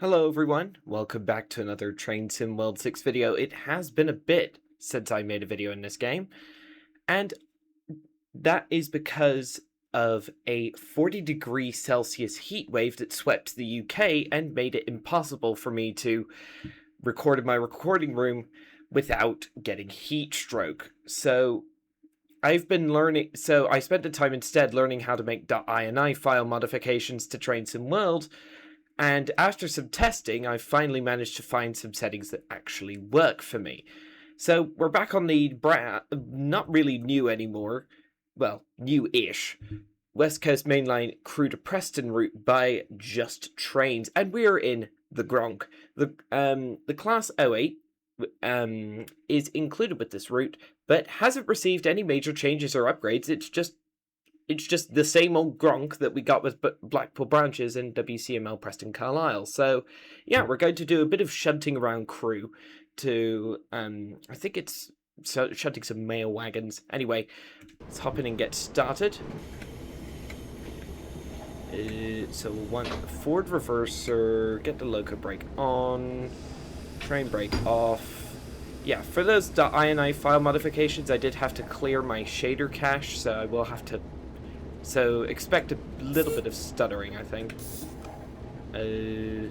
Hello everyone, welcome back to another Train Sim World 6 video. It has been a bit since I made a video in this game, and that is because of a 40°C heat wave that swept the UK and made it impossible for me to record in my recording room without getting heat stroke. So I've been learning, I spent the time instead learning how to make .ini file modifications to Train Sim World. And after some testing, I finally managed to find some settings that actually work for me. So we're back on the not really new anymore, well, new-ish, West Coast Mainline Crewe to Preston route by Just Trains, and we're in the Gronk. The Class 08 is included with this route, but hasn't received any major changes or upgrades. It's just the same old Gronk that we got with Blackpool branches in WCML Preston Carlisle. So, yeah, we're going to do a bit of shunting around Crewe to, I think it's shunting some mail wagons. Anyway, let's hop in and get started. So we'll want forward reverser, get the loco brake on, train brake off. Yeah, for those .ini file modifications, I did have to clear my shader cache, so I will have to. So expect a little bit of stuttering, I think. Yeah.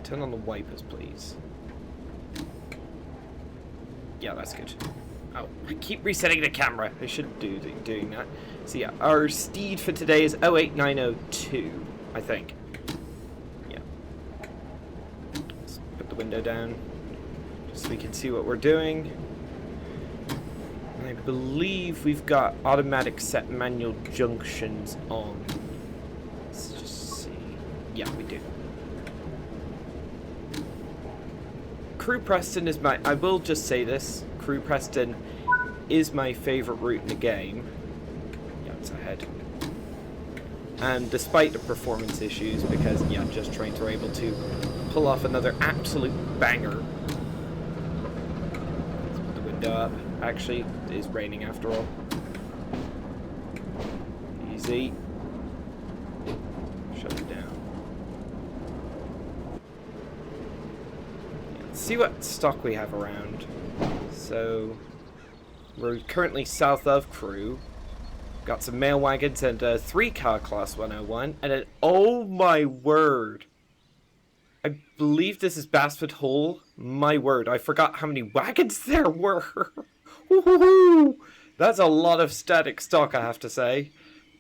Turn on the wipers, please. Yeah, that's good. Oh, I keep resetting the camera. I shouldn't do doing that. So yeah, our steed for today is 08902, I think. Yeah. Let's put the window down just so we can see what we're doing. I believe we've got automatic set manual junctions on. Let's just see. Yeah, we do. Crewe Preston is I will just say this. Crewe Preston is my favourite route in the game. Yeah, it's ahead. And despite the performance issues, because, yeah, Just Trains are able to pull off another absolute banger. Let's put the window up. Actually, it is raining after all. Easy. Shut it down. Yeah, let's see what stock we have around. So, we're currently south of Crewe. Got some mail wagons and a 3-car Class 101. And an, oh my word! I believe this is Basford Hall. My word, I forgot how many wagons there were. Woohoo! That's a lot of static stock, I have to say.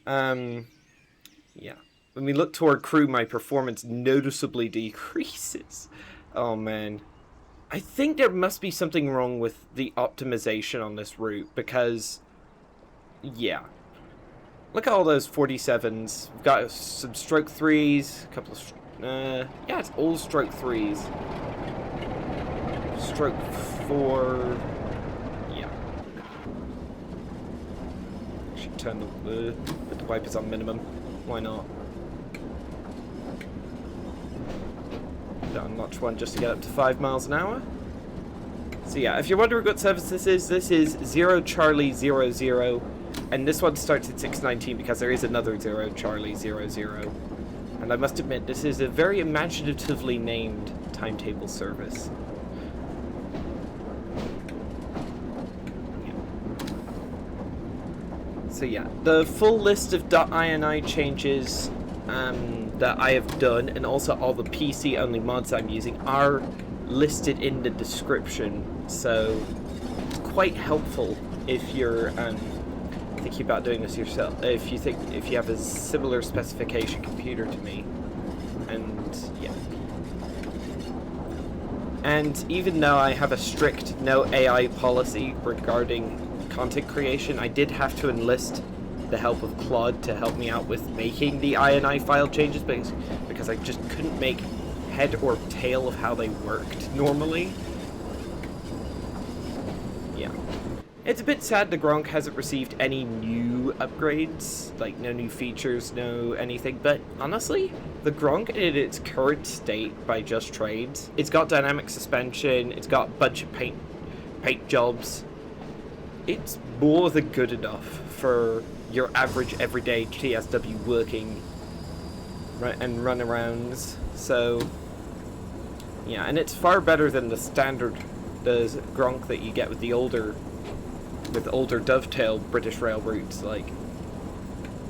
Yeah. When we look toward Crewe, my performance noticeably decreases. Oh, man. I think there must be something wrong with the optimization on this route, because, yeah. Look at all those 47s. We've got some stroke 3s, a couple of, yeah, it's all stroke 3s. Stroke 4... Turn put the wipers on minimum. Why not? Notch one just to get up to 5 miles an hour. So yeah, if you're wondering what service this is 0 Charlie 00, and this one starts at 6:19 because there is another 0 Charlie 00. And I must admit, this is a very imaginatively named timetable service. So yeah, the full list of .ini changes that I have done, and also all the PC-only mods I'm using, are listed in the description. So it's quite helpful if you're thinking about doing this yourself. If you have a similar specification computer to me, and yeah. And even though I have a strict no AI policy regarding content creation, I did have to enlist the help of Claude to help me out with making the ini file changes, because I just couldn't make head or tail of how they worked normally. Yeah. It's a bit sad the Gronk hasn't received any new upgrades, like no new features, no anything, but honestly, the Gronk in its current state by Just Trains, it's got dynamic suspension, it's got a bunch of paint jobs. It's more than good enough for your average everyday TSW working and runarounds. So yeah, and it's far better than the standard Gronk that you get with the older dovetail British Rail routes. Like,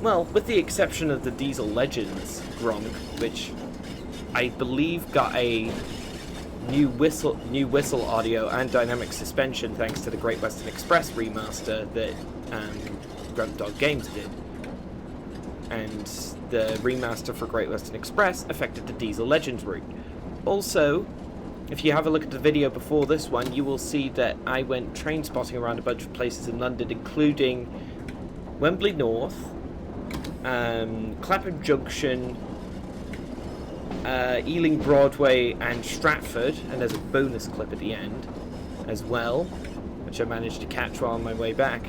well, with the exception of the Diesel Legends Gronk, which I believe got a new whistle audio and dynamic suspension thanks to the Great Western Express remaster that Grunt Dog Games did. And the remaster for Great Western Express affected the Diesel Legends route. Also, if you have a look at the video before this one, you will see that I went train spotting around a bunch of places in London, including Wembley North, Clapham Junction, Ealing Broadway and Stratford, and there's a bonus clip at the end as well, which I managed to catch while on my way back.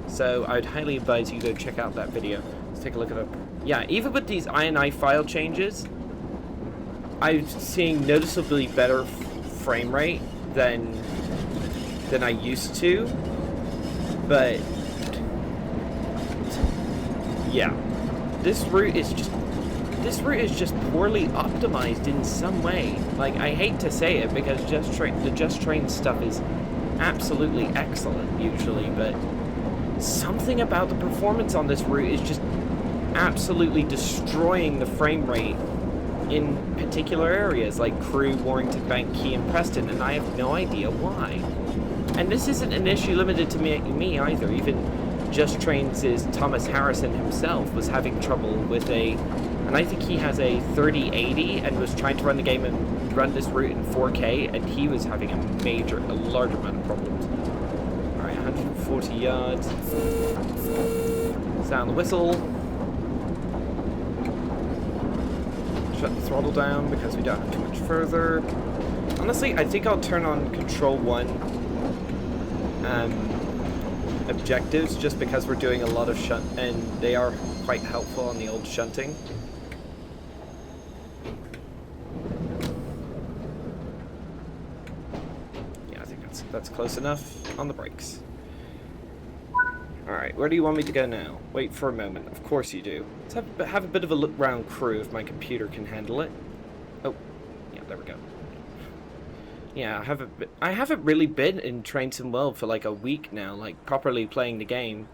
So I would highly advise you go check out that video. Let's take a look at it. Yeah, even with these INI file changes, I'm seeing noticeably better frame rate than I used to, but yeah, this route is just poorly optimized in some way. Like, I hate to say it because the Just Train stuff is absolutely excellent usually, but something about the performance on this route is just absolutely destroying the frame rate in particular areas like Crewe, Warrington Bank, Key, and Preston, and I have no idea why. And this isn't an issue limited to me either. Even Just Trains' Thomas Harrison himself was having trouble with and I think he has a 3080 and was trying to run the game and run this route in 4K, and he was having a large amount of problems. Alright, 140 yards. Sound the whistle. Shut the throttle down because we don't have too much further. Honestly, I think I'll turn on Control 1 objectives just because we're doing a lot of shunt, and they are quite helpful on the old shunting. Yeah, I think that's close enough on the brakes. Alright, where do you want me to go now? Wait for a moment. Of course you do. Let's have a bit of a look round Crewe if my computer can handle it. Oh, yeah, there we go. Yeah, I haven't really been in Train Sim World for like a week now, like properly playing the game.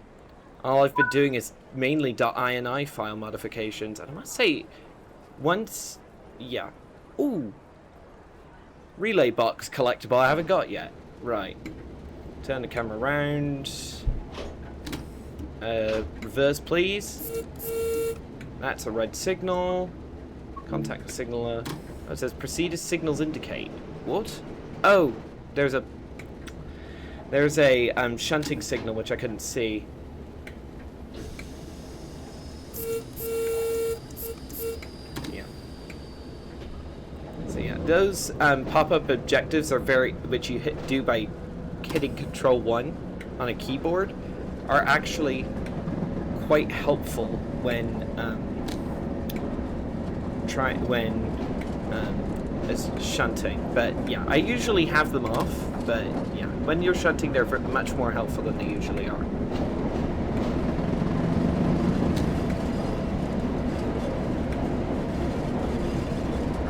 All I've been doing is mainly .ini file modifications, and I must say, once, yeah. Ooh, relay box collectible I haven't got yet. Right, turn the camera around. Reverse, please. That's a red signal. Contact the signaler. Oh, it says proceed as signals indicate. What? Oh, there's a shunting signal which I couldn't see. Yeah. So yeah, those pop-up objectives are which you do by hitting Control 1 on a keyboard, are actually quite helpful when as shunting. But yeah, I usually have them off, but yeah, when you're shunting they're much more helpful than they usually are.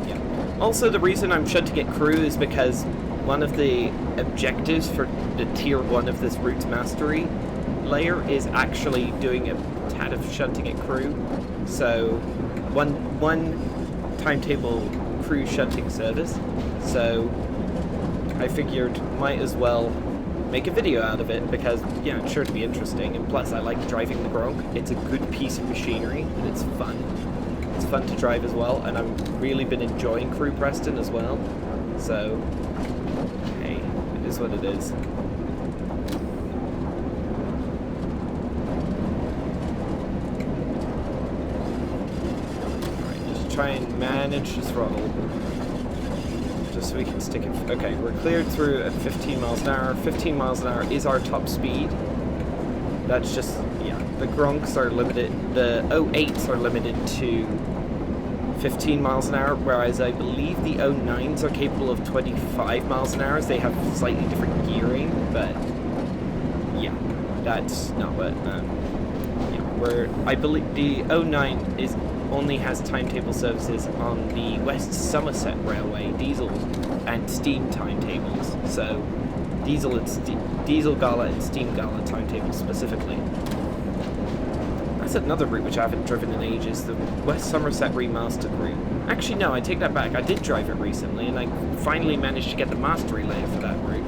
Yeah. Also, the reason I'm shunting at Crewe is because one of the objectives for the tier 1 of this route's mastery layer is actually doing a tad of shunting at Crewe. So one timetable Crewe shunting service. So I figured might as well make a video out of it because yeah, it's sure to be interesting, and plus I like driving the Gronk. It's a good piece of machinery and it's fun. It's fun to drive as well, and I've really been enjoying Crewe Preston as well. So hey, it is what it is. Try and manage the throttle just so we can stick it. Okay, we're cleared through at 15 miles an hour. 15 miles an hour is our top speed. That's just, yeah, the Gronks are limited, the 08s are limited to 15 miles an hour, whereas I believe the 09s are capable of 25 miles an hour. They have slightly different gearing, but yeah, that's not what, yeah. where I believe the 09 only has timetable services on the West Somerset Railway diesel and steam timetables. So diesel gala and steam gala timetables specifically. That's another route which I haven't driven in ages, the West Somerset Remaster route. Actually, no, I take that back. I did drive it recently, and I finally managed to get the mastery layer for that route.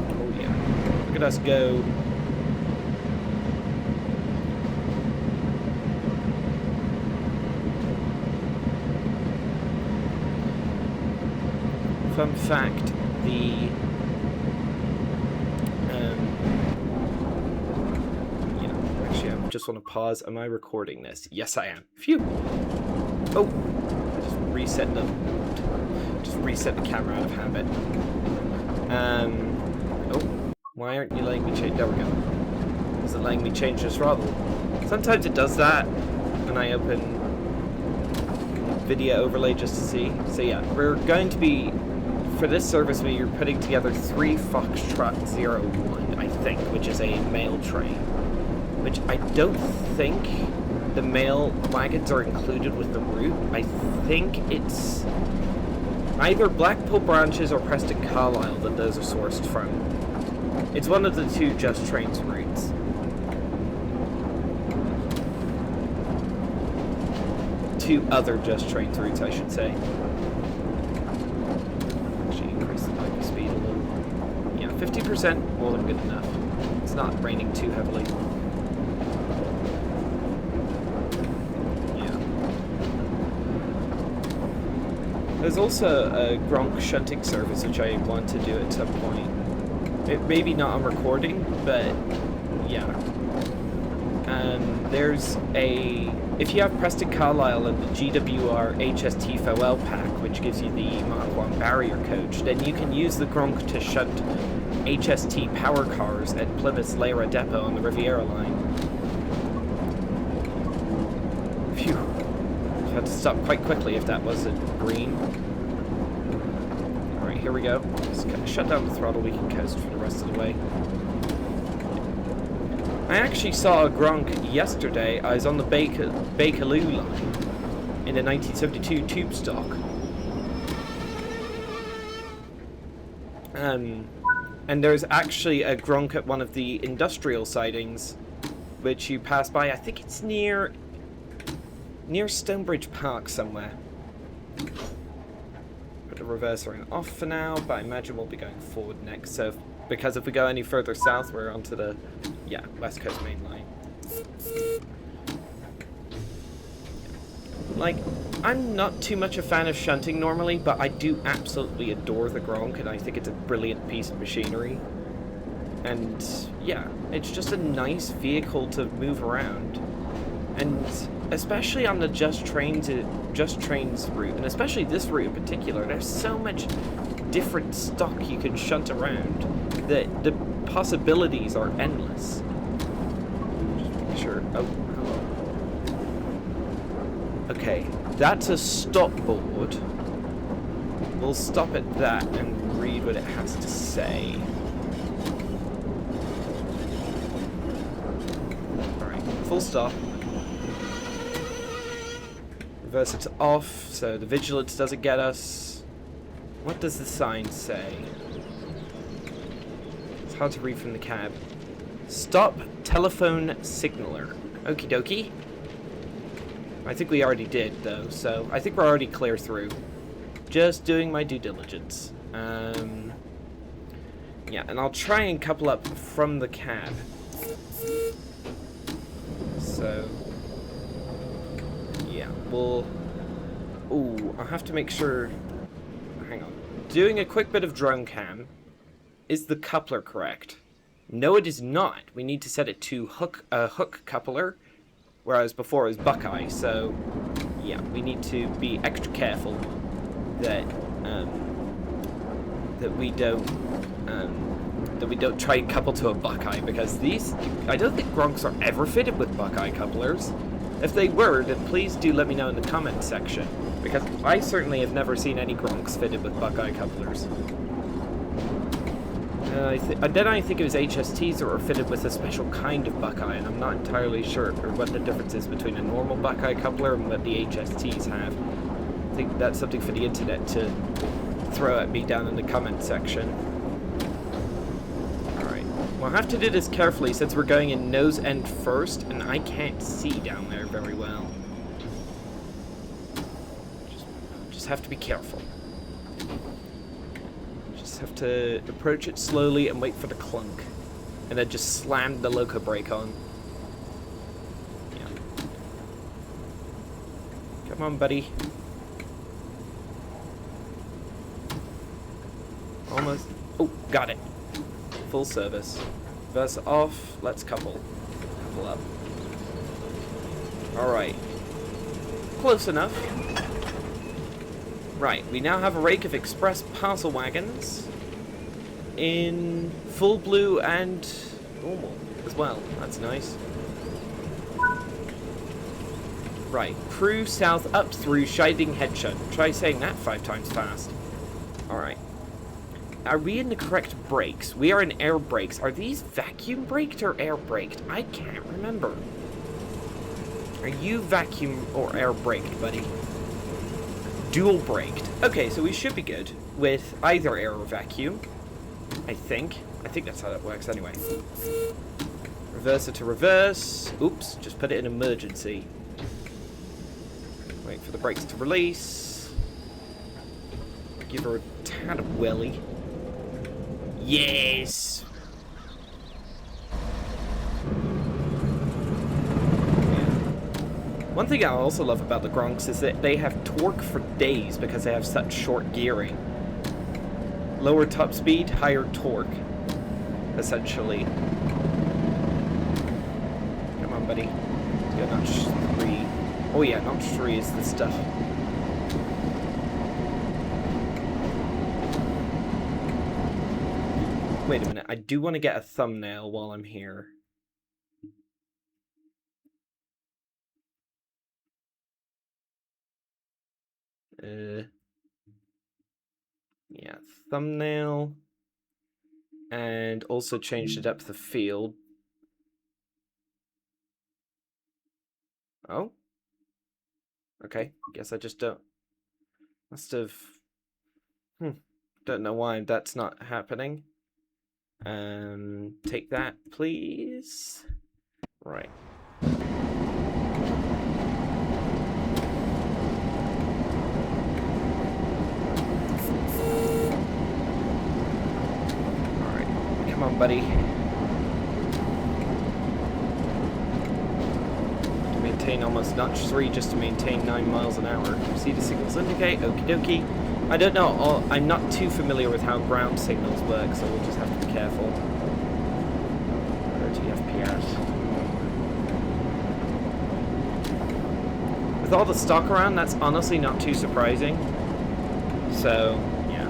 Oh yeah. Look at us go. Fun fact, just want to pause. Am I recording this? Yes, I am. Phew. Oh, I just reset the camera out of habit. Oh, why aren't you letting me change? There we go. Is it letting me change the throttle? Sometimes it does that when I open video overlay just to see. So yeah, we're going to be, for this service, we are putting together 3 Foxtrot 01, I think, which is a mail train. Which I don't think the mail wagons are included with the route. I think it's either Blackpool branches or Preston Carlisle that those are sourced from. It's one of the 2 Just Trains routes. 2 other Just Trains routes, I should say. Actually, increase the bike speed a little. Yeah, 50% more than good enough. It's not raining too heavily. There's also a Gronk shunting service which I want to do at some point. It maybe not on recording, but yeah. There's a... If you have Preston Carlisle and the GWER HST FOL pack, which gives you the Mark 1 barrier coach, then you can use the Gronk to shunt HST power cars at Plymouth's Lyra depot on the Riviera line. Phew. I had to stop quite quickly if that wasn't green. Alright, here we go. Just shut down the throttle, we can coast for the rest of the way. I actually saw a Gronk yesterday. I was on the Bakerloo line in a 1972 tube stock. And there's actually a Gronk at one of the industrial sidings, which you pass by. I think it's near Stonebridge Park somewhere. Put the reverser in off for now, but I imagine we'll be going forward next. So, because if we go any further south, we're onto the West Coast main line. Like, I'm not too much a fan of shunting normally, but I do absolutely adore the Gronk, and I think it's a brilliant piece of machinery. And yeah, it's just a nice vehicle to move around. And especially on the Just Trains route, and especially this route in particular, there's so much different stock you can shunt around that the possibilities are endless. Just make sure. Oh, hello. Okay, that's a stop board. We'll stop at that and read what it has to say. Alright, full stop. Reverse it off, so the vigilance doesn't get us. What does the sign say? It's hard to read from the cab. Stop telephone signaler. Okie dokie. I think we already did, though, so I think we're already clear through. Just doing my due diligence. Yeah, and I'll try and couple up from the cab. So... yeah, we'll... ooh, I'll have to make sure... hang on. Doing a quick bit of drone cam. Is the coupler correct? No, it is not. We need to set it to hook coupler, whereas before it was Buckeye, so... yeah, we need to be extra careful that we don't try and couple to a Buckeye, because these... I don't think Gronks are ever fitted with Buckeye couplers. If they were, then please do let me know in the comments section, because I certainly have never seen any Gronks fitted with Buckeye couplers. Then I think it was HSTs that were fitted with a special kind of Buckeye, and I'm not entirely sure what the difference is between a normal Buckeye coupler and what the HSTs have. I think that's something for the internet to throw at me down in the comment section. Alright, we'll have to do this carefully since we're going in nose end first, and I can't see down there very well. Just have to be careful. Just have to approach it slowly and wait for the clunk. And then just slam the loco brake on. Yeah. Come on, buddy. Almost. Oh, got it. Full service. Reverse off. Let's couple. Couple up. Alright. Close enough. Right, we now have a rake of express parcel wagons in full blue and normal as well. That's nice. Right, Crewe south up through Shunting Headshot. Try saying that 5 times fast. Alright. Are we in the correct brakes? We are in air brakes. Are these vacuum braked or air braked? I can't remember. Are you vacuum or air braked, buddy? Dual braked. Okay, so we should be good with either air or vacuum. I think. I think that's how that works anyway. Reverse it to reverse. Oops, just put it in emergency. Wait for the brakes to release. Give her a tad of welly. Yes! One thing I also love about the Gronks is that they have torque for days because they have such short gearing. Lower top speed, higher torque, essentially. Come on, buddy. Let's go notch 3. Oh yeah, notch 3 is the stuff. Wait a minute, I do want to get a thumbnail while I'm here. Yeah, thumbnail, and also change the depth of field. Oh, okay. Guess I just don't. Must have. Don't know why that's not happening. Take that, please. Right. Come on, buddy. To maintain almost notch 3 just to maintain 9 miles an hour. See the signals indicate. Okie dokie. I don't know. I'm not too familiar with how ground signals work, so we'll just have to be careful. 30 FPS. With all the stock around, that's honestly not too surprising. So, yeah.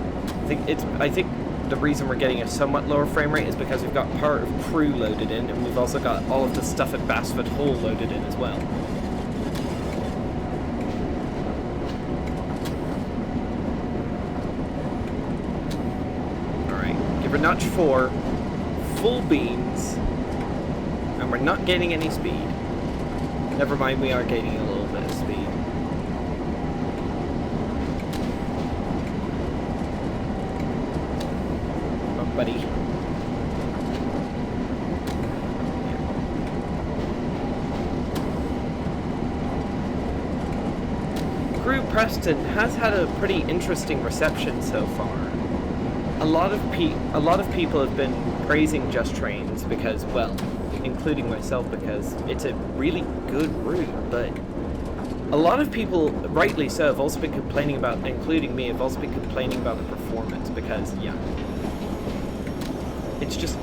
I think the reason we're getting a somewhat lower frame rate is because we've got part of Crewe loaded in, and we've also got all of the stuff at Basford Hall loaded in as well. Alright, give her notch 4, full beans, and we're not gaining any speed. Never mind, we are gaining a little bit of speed. Buddy. Crewe Preston has had a pretty interesting reception so far. A lot of people have been praising Just Trains because, well, including myself, because it's a really good route, but a lot of people, rightly so, have also been complaining about, including me, have also been complaining about the performance because, yeah. It's just...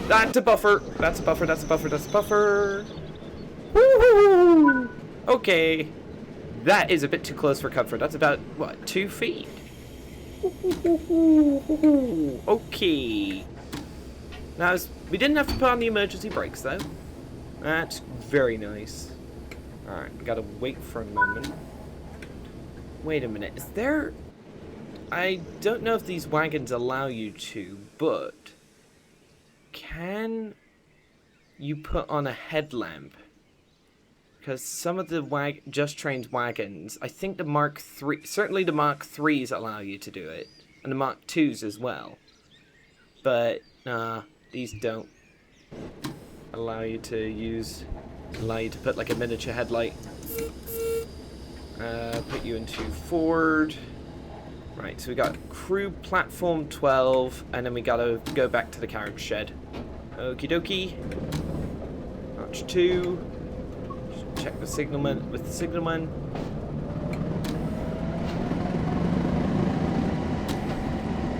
That's a buffer! That's a buffer, that's a buffer, that's a buffer! Woohoo! Okay. That is a bit too close for comfort. That's about, what, 2 feet? Okay. Now, we didn't have to put on the emergency brakes, though. That's very nice. Alright, we gotta wait for a moment. Wait a minute, is there... I don't know if these wagons allow you to, but can you put on a headlamp? Because some of the Just Train's wagons, I think the Mark III, certainly the Mark IIIs allow you to do it, and the Mark IIs as well. But these don't allow you to put like a miniature headlight. Put you into Ford. Right, so we got Crewe platform 12, and then we gotta go back to the carriage shed. Okie dokie. Notch 2. Check the signalman with the signalman.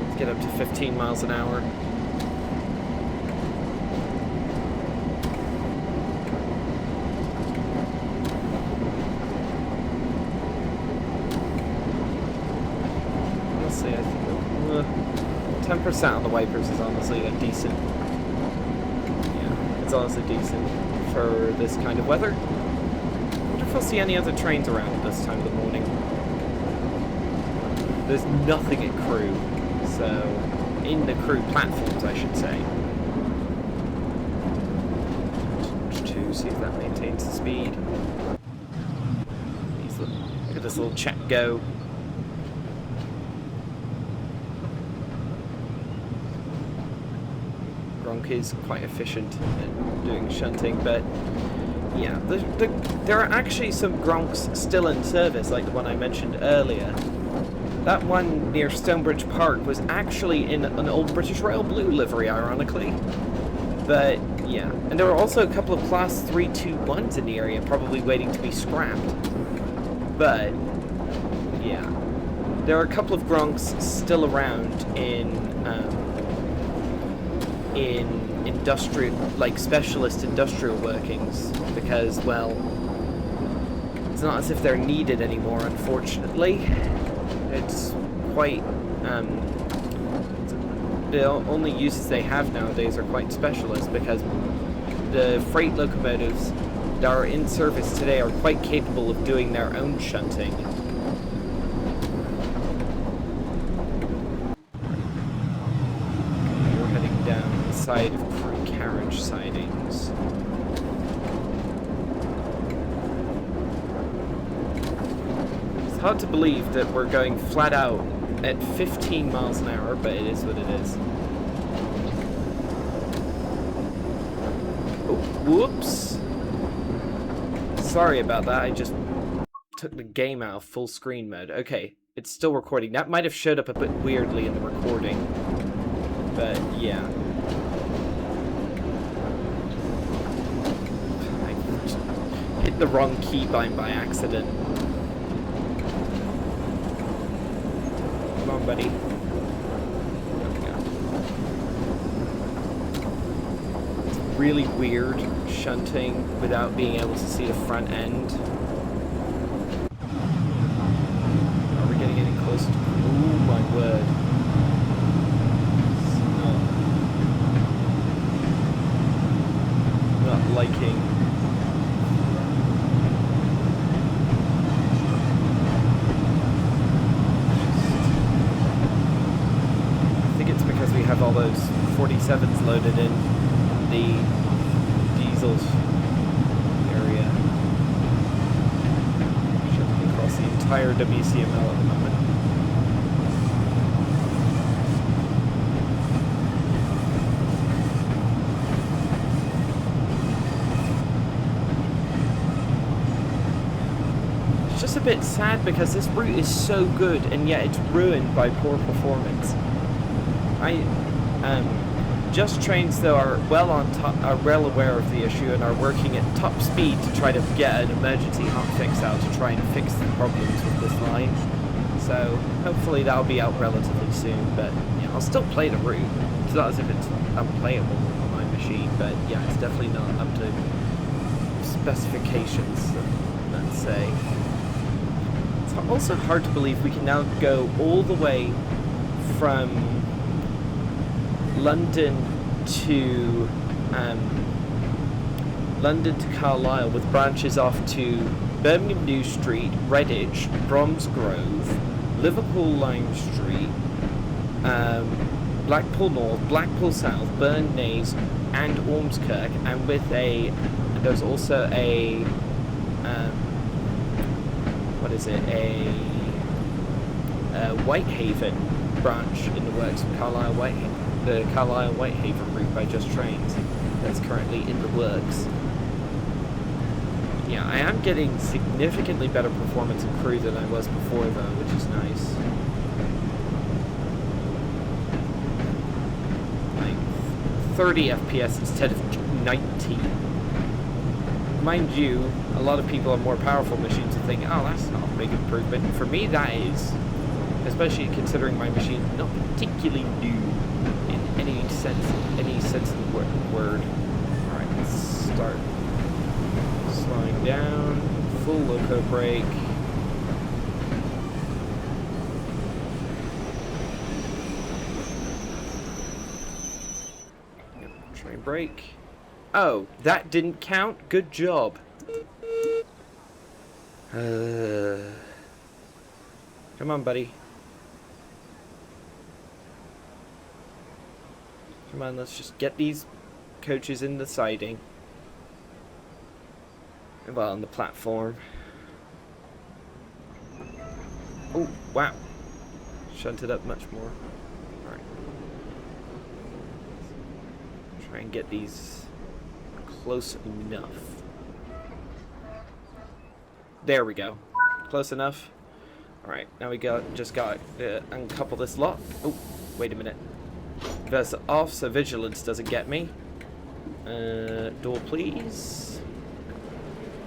Let's get up to 15 miles an hour. Honestly, I think 10% on the wipers is honestly a decent. Yeah, it's honestly decent for this kind of weather. If I'll see any other trains around at this time of the morning. There's nothing at Crewe, so in the Crewe platforms, I should say. To see if that maintains the speed. Look at this little check go. Gronk is quite efficient at doing shunting, but yeah, there are actually some Gronks still in service, like the one I mentioned earlier. That one near Stonebridge Park was actually in an old British Rail blue livery, ironically. But yeah, and there were also a couple of Class 321s in the area, probably waiting to be scrapped. But yeah, there are a couple of Gronks still around in industrial, like specialist industrial workings, because, well, it's not as if they're needed anymore, unfortunately. It's quite, the only uses they have nowadays are quite specialist, because the freight locomotives that are in service today are quite capable of doing their own shunting. We're heading down the side of Crewe carriage sidings. It's hard to believe that we're going flat out at 15 miles an hour, but it is what it is. Oh, whoops. Sorry about that, I just took the game out of full screen mode. Okay, it's still recording. That might have showed up a bit weirdly in the recording, but yeah. I hit the wrong keybind by accident. Come on, buddy. There we go. It's really weird shunting without being able to see the front end. Are we getting any closer to... Oh my word. Not liking... I think it's because we have all those 47s loaded in the diesels area. Shunting across the entire WCML at the moment. It's just a bit sad because this route is so good and yet it's ruined by poor performance. Just Trains, though, are well aware of the issue and are working at top speed to try to get an emergency hotfix out to try and fix the problems with this line. So hopefully that'll be out relatively soon. But yeah, I'll still play the route. It's not as if it's unplayable on my machine, but yeah, it's definitely not up to specifications, let's say. It's also hard to believe we can now go all the way from London to Carlisle, with branches off to Birmingham New Street, Redditch, Bromsgrove, Liverpool Lime Street, Blackpool North, Blackpool South, Burn Naze, and Ormskirk, and with there's also a what is it, a Whitehaven branch in the works, the Carlisle-Whitehaven route by Just Trains, that's currently in the works. Yeah, I am getting significantly better performance in Crewe than I was before though, which is nice. Like 30 FPS instead of 90. Mind you, a lot of people on more powerful machines will think, oh, that's not a big improvement. For me, that is. Especially considering my machine is not particularly new in any sense of the word. Alright, let's start slowing down, full loco brake. Train brake. Oh, that didn't count? Good job. Come on, buddy. Come on, let's just get these coaches in the siding. Well, on the platform. Oh, wow. Shunted up much more. Alright. Try and get these close enough. There we go. Close enough. Alright, now we just got to uncouple this lot. Oh, wait a minute. Reverse it off so vigilance doesn't get me. Door please.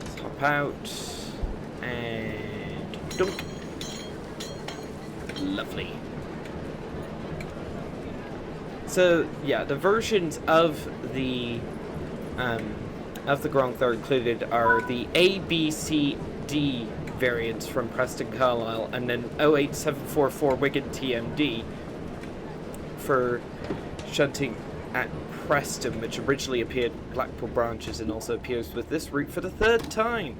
Let's hop out. And dunk. Lovely. So yeah, the versions of the Gronk that are included are the A, B, C, D variants from Preston Carlisle, and then 08744 Wigan TMD for shunting at Preston, which originally appeared in Blackpool branches and also appears with this route for the 3rd time.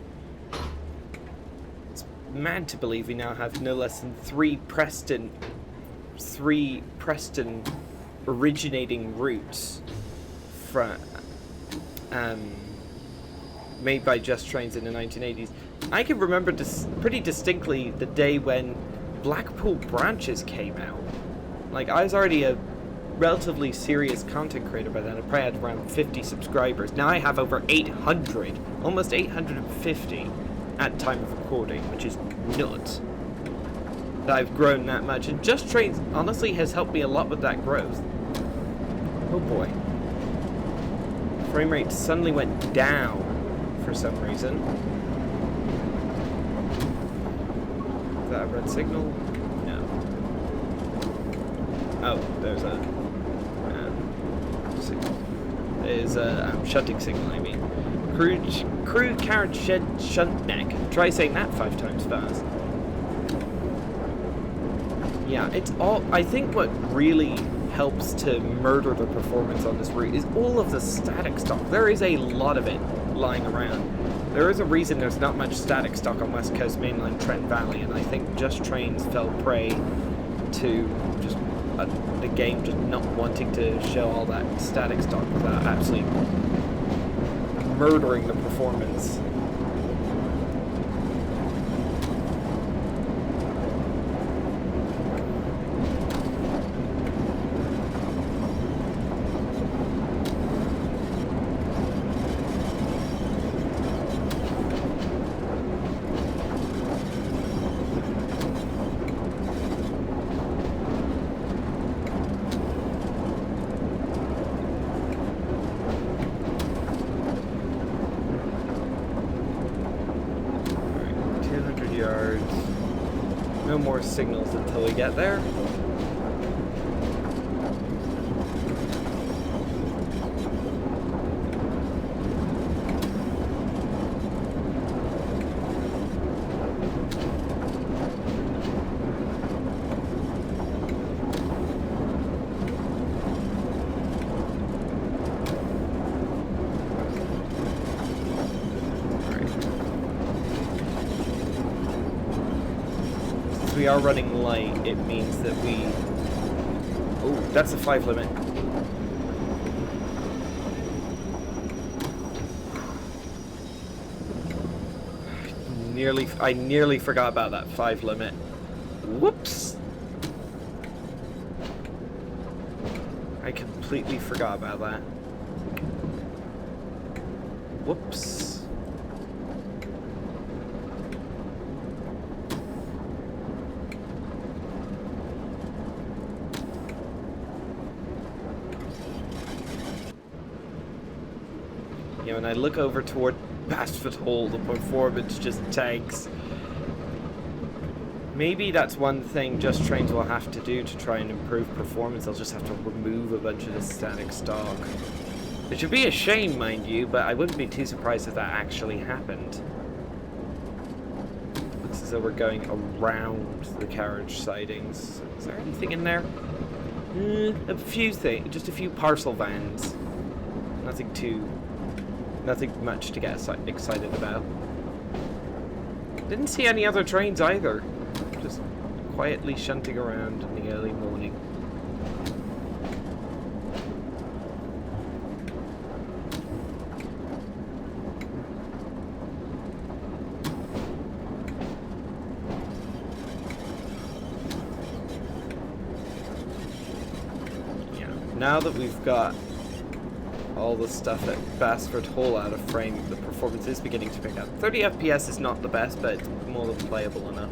It's mad to believe we now have no less than three Preston originating routes from made by Just Trains in the 1980s. I can remember pretty distinctly the day when Blackpool branches came out. Like, I was already a relatively serious content creator by then. I probably had around 50 subscribers. Now I have over 800, almost 850 at time of recording, which is nuts that I've grown that much. And Just Trains honestly has helped me a lot with that growth. Oh boy. Frame rate suddenly went down for some reason. Is that a red signal? No. Oh, there's a signal. There's a shunting signal, I mean. Crewe carriage shed shunt neck. Try saying that 5 times fast. Yeah, it's all. I think what really helps to murder the performance on this route is all of the static stock. There is a lot of it lying around. There is a reason there's not much static stock on West Coast Mainline Trent Valley, and I think Just Trains fell prey to just the game just not wanting to show all that static stock without absolutely murdering the performance. No more signals until we get there. we are running light, it means that we... Oh, that's a 5 limit. I nearly forgot about that 5 limit. Whoops! I completely forgot about that. Whoops. Yeah, when I look over toward Basford Hall, the performance just tanks. Maybe that's one thing Just Trains will have to do to try and improve performance. They'll just have to remove a bunch of the static stock. It should be a shame, mind you, but I wouldn't be too surprised if that actually happened. Looks as though we're going around the carriage sidings. Is there anything in there? A few things, just a few parcel vans. Nothing much to get excited about. Didn't see any other trains either. Just quietly shunting around in the early morning. Yeah, now that we've got all the stuff at Basford Hall out of frame, the performance is beginning to pick up. 30 FPS is not the best, but it's more than playable enough.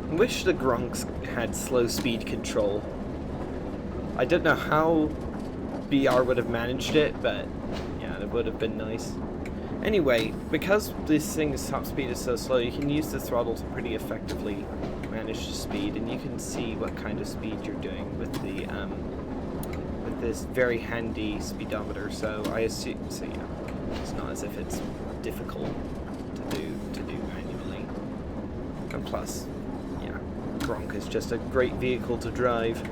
I wish the Gronks had slow speed control. I don't know how BR would have managed it, but yeah, it would have been nice. Anyway, because this thing's top speed is so slow, you can use the throttle to pretty effectively manage the speed, and you can see what kind of speed you're doing with the with this very handy speedometer. So I assume, so yeah, it's not as if it's difficult to do manually. And plus, Gronk is just a great vehicle to drive.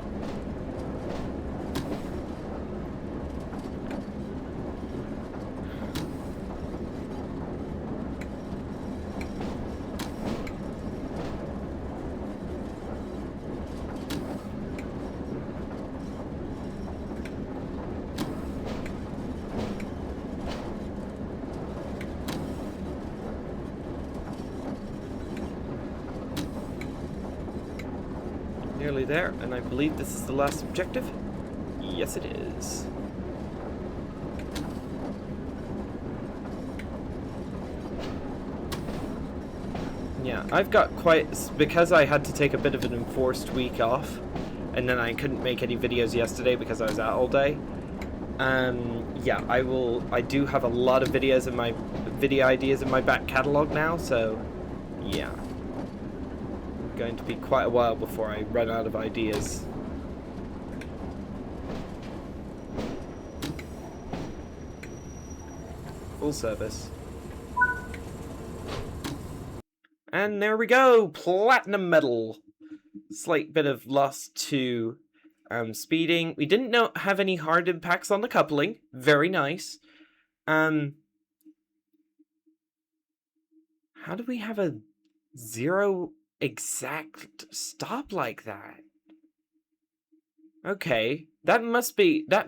Nearly there, and I believe this is the last objective. Yes, it is. Yeah, I've got because I had to take a bit of an enforced week off, and then I couldn't make any videos yesterday because I was out all day. Yeah, I do have a lot of videos in my video ideas in my back catalog now, so yeah. Going to be quite a while before I run out of ideas. Full service. And there we go! Platinum medal! Slight bit of loss to speeding. We didn't have any hard impacts on the coupling. Very nice. How do we have a 0 exact stop like that? Okay, that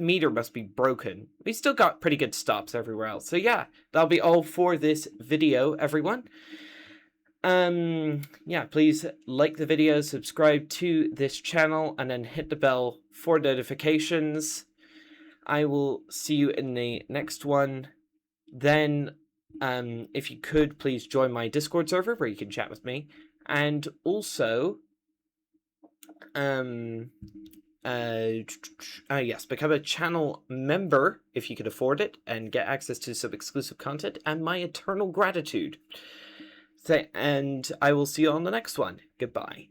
meter must be broken. We still got pretty good stops everywhere else. So yeah, that'll be all for this video, everyone. Yeah, please like the video, subscribe to this channel, and then hit the bell for notifications. I will see you in the next one. Then, if you could, please join my Discord server where you can chat with me. And also, yes, become a channel member if you can afford it and get access to some exclusive content and my eternal gratitude. And I will see you on the next one. Goodbye.